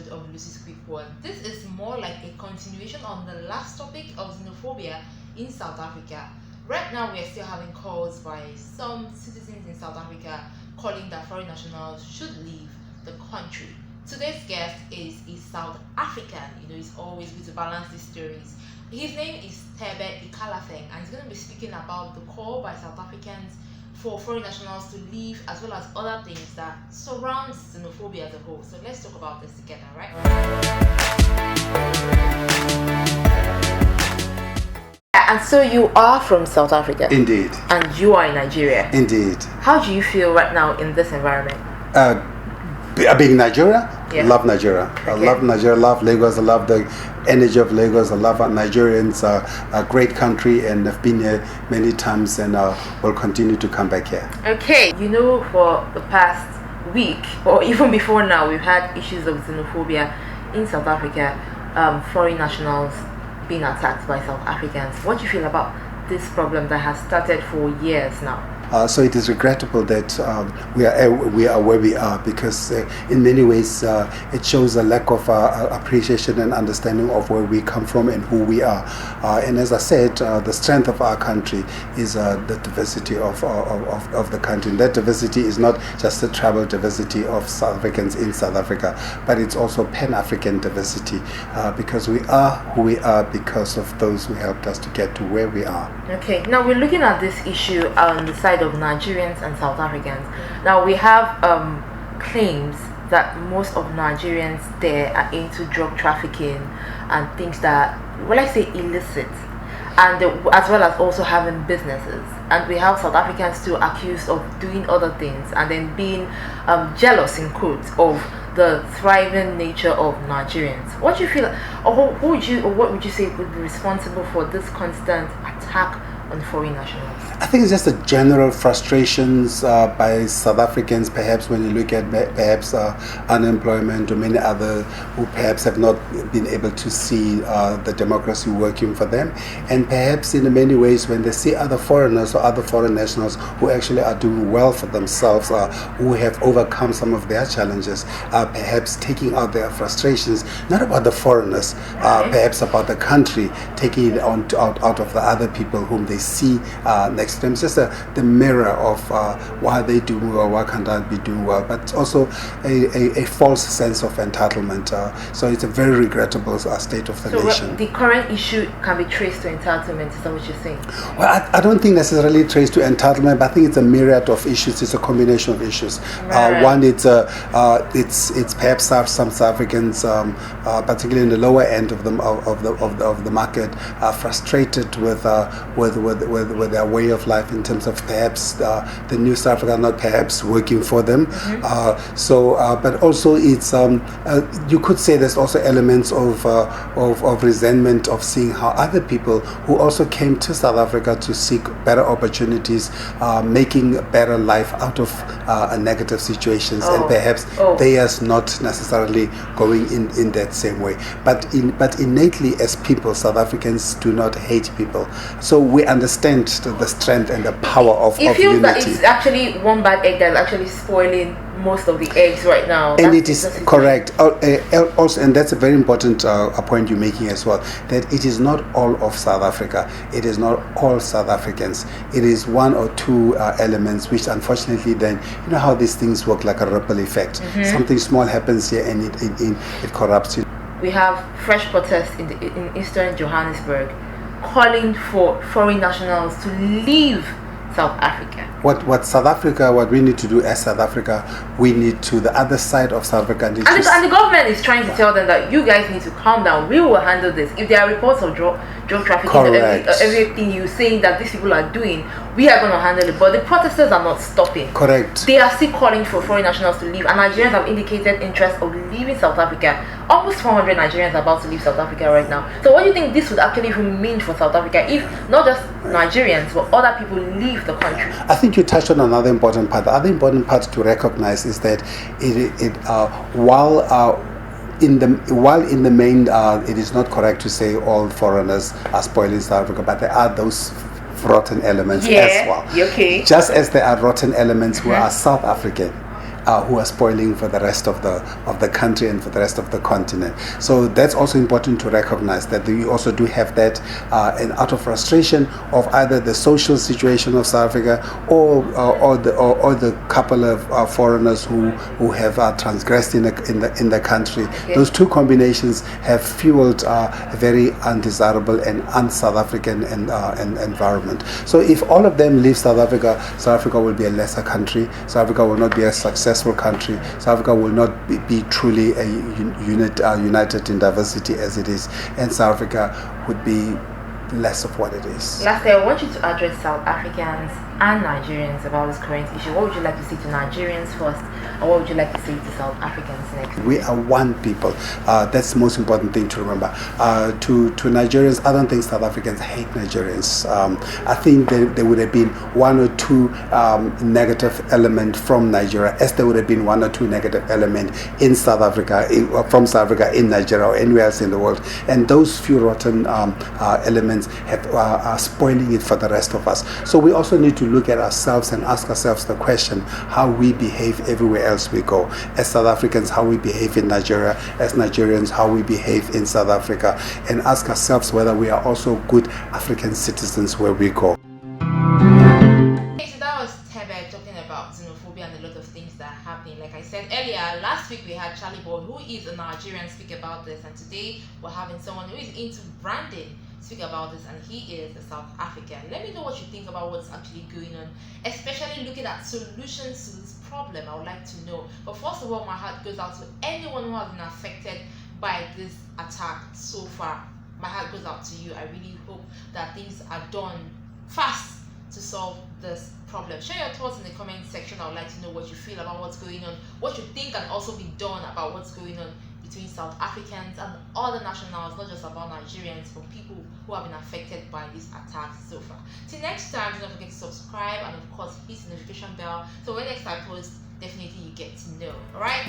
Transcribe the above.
episode of Lucy's Quick One. This is more like a continuation on the last topic of xenophobia in South Africa. Right now, we are still having calls by some citizens in South Africa calling that foreign nationals should leave the country. Today's guest is a South African. It's always good to balance these stories. His name is Thebe Ikalafeng, and he's going to be speaking about the call by South Africans for foreign nationals to leave, as well as other things that surround xenophobia as a whole. So let's talk about this together, right? And so you are from South Africa? Indeed. And you are in Nigeria? Indeed. How do you feel right now in this environment? Being in Nigeria, yeah. Love Nigeria. Okay. I love Nigeria, love Lagos, I love the energy of Lagos, I love Nigerians, a great country, and I've been here many times and will continue to come back here. Okay, for the past week, or even before now, we've had issues of xenophobia in South Africa, foreign nationals being attacked by South Africans. What do you feel about this problem that has started for years now? So it is regrettable that we are where we are, because in many ways it shows a lack of appreciation and understanding of where we come from and who we are. And as I said, the strength of our country is the diversity of the country. And that diversity is not just the tribal diversity of South Africans in South Africa, but it's also Pan-African diversity, because we are who we are because of those who helped us to get to where we are. Okay, now we're looking at this issue on the side of Nigerians and South Africans. Now we have claims that most of Nigerians there are into drug trafficking and things that, let's say, illicit, and as well as also having businesses. And we have South Africans still accused of doing other things and then being jealous, in quotes, of the thriving nature of Nigerians. What do you feel, or what would you say would be responsible for this constant attack on foreign nationals? I think it's just a general frustrations by South Africans, perhaps when you look at unemployment or many other who perhaps have not been able to see the democracy working for them, and perhaps in many ways when they see other foreigners or other foreign nationals who actually are doing well for themselves, who have overcome some of their challenges, perhaps taking out their frustrations, not about the foreigners, perhaps about the country, taking it out of the other people whom they see next to them. It's just the mirror of why they do well, why can't I be doing well, but also a false sense of entitlement. So it's a very regrettable state of the nation. The current issue can be traced to entitlement, is that what you're saying? Well, I don't think necessarily traced to entitlement, but I think it's a myriad of issues. It's a combination of issues. Right. One, it's perhaps some South Africans, particularly in the lower end of the market, are frustrated with their way of life in terms of perhaps the new South Africa not perhaps working for them. Mm-hmm. But also it's you could say there's also elements of resentment of seeing how other people who also came to South Africa to seek better opportunities, making a better life out of negative situations, and perhaps they are not necessarily going in that same way. But innately as people, South Africans do not hate people. So we understand the strength and the power of unity. You feel that it's actually one bad egg that's actually spoiling most of the eggs right now. And it is correct. Also, and that's a very important point you're making as well, that it is not all of South Africa. It is not all South Africans. It is one or two elements which unfortunately then, you know how these things work, like a ripple effect. Mm-hmm. Something small happens here and it corrupts you. We have fresh protests in eastern Johannesburg calling for foreign nationals to leave South Africa. What we need to do as South Africa, we need to the other side of South Africa. And the government is trying to tell them that you guys need to calm down. We will handle this. If there are reports of drug trafficking, everything you're saying that these people are doing, we are going to handle it. But the protesters are not stopping. Correct. They are still calling for foreign nationals to leave, and Nigerians have indicated interest of leaving South Africa. Almost 400 Nigerians are about to leave South Africa right now. So what do you think this would actually mean for South Africa if not just Nigerians but other people leave the country? I think you touched on another important part. The other important part to recognize is that while in the main it is not correct to say all foreigners are spoiling South Africa, but there are those rotten elements as well. Okay. Just as there are rotten elements who are South African, who are spoiling for the rest of the country and for the rest of the continent. So that's also important to recognize, that we also do have that, and out of frustration of either the social situation of South Africa or the couple of foreigners who have transgressed in the country. Okay. Those two combinations have fueled a very undesirable and un-South African environment. So if all of them leave South Africa will be a lesser country. South Africa will not be a successful country. South Africa will not be truly a united in diversity as it is, and South Africa would be less of what it is. Lastly, I want you to address South Africans and Nigerians about this current issue. What would you like to say to Nigerians first, and what would you like to say to South Africans next? We are one people. That's the most important thing to remember. To Nigerians, I don't think South Africans hate Nigerians. I think there would have been one or two negative elements from Nigeria, as there would have been one or two negative elements in South Africa, from South Africa in Nigeria or anywhere else in the world. And those few rotten elements are spoiling it for the rest of us. So we also need to look at ourselves and ask ourselves the question, how we behave everywhere else we go. As South Africans, how we behave in Nigeria. As Nigerians, how we behave in South Africa. And ask ourselves whether we are also good African citizens where we go. Okay, so that was Thebe talking about xenophobia and a lot of things that are happening. Like I said earlier, last week we had Charlie Ball, who is a Nigerian, speak about this, and today we're having someone who is into branding speak about this, and he is a South African. Let me know what you think about what's actually going on, especially looking at solutions to this problem. I would like to know. But first of all, my heart goes out to anyone who has been affected by this attack so far. My heart goes out to you. I really hope that things are done fast to solve this problem. Share your thoughts in the comment section. I would like to know what you feel about what's going on, what you think can also be done about what's going on between South Africans and other nationals, not just about Nigerians, but people who have been affected by these attacks so far. Till next time, do not forget to subscribe and of course hit the notification bell, so when next I post, definitely you get to know. Alright,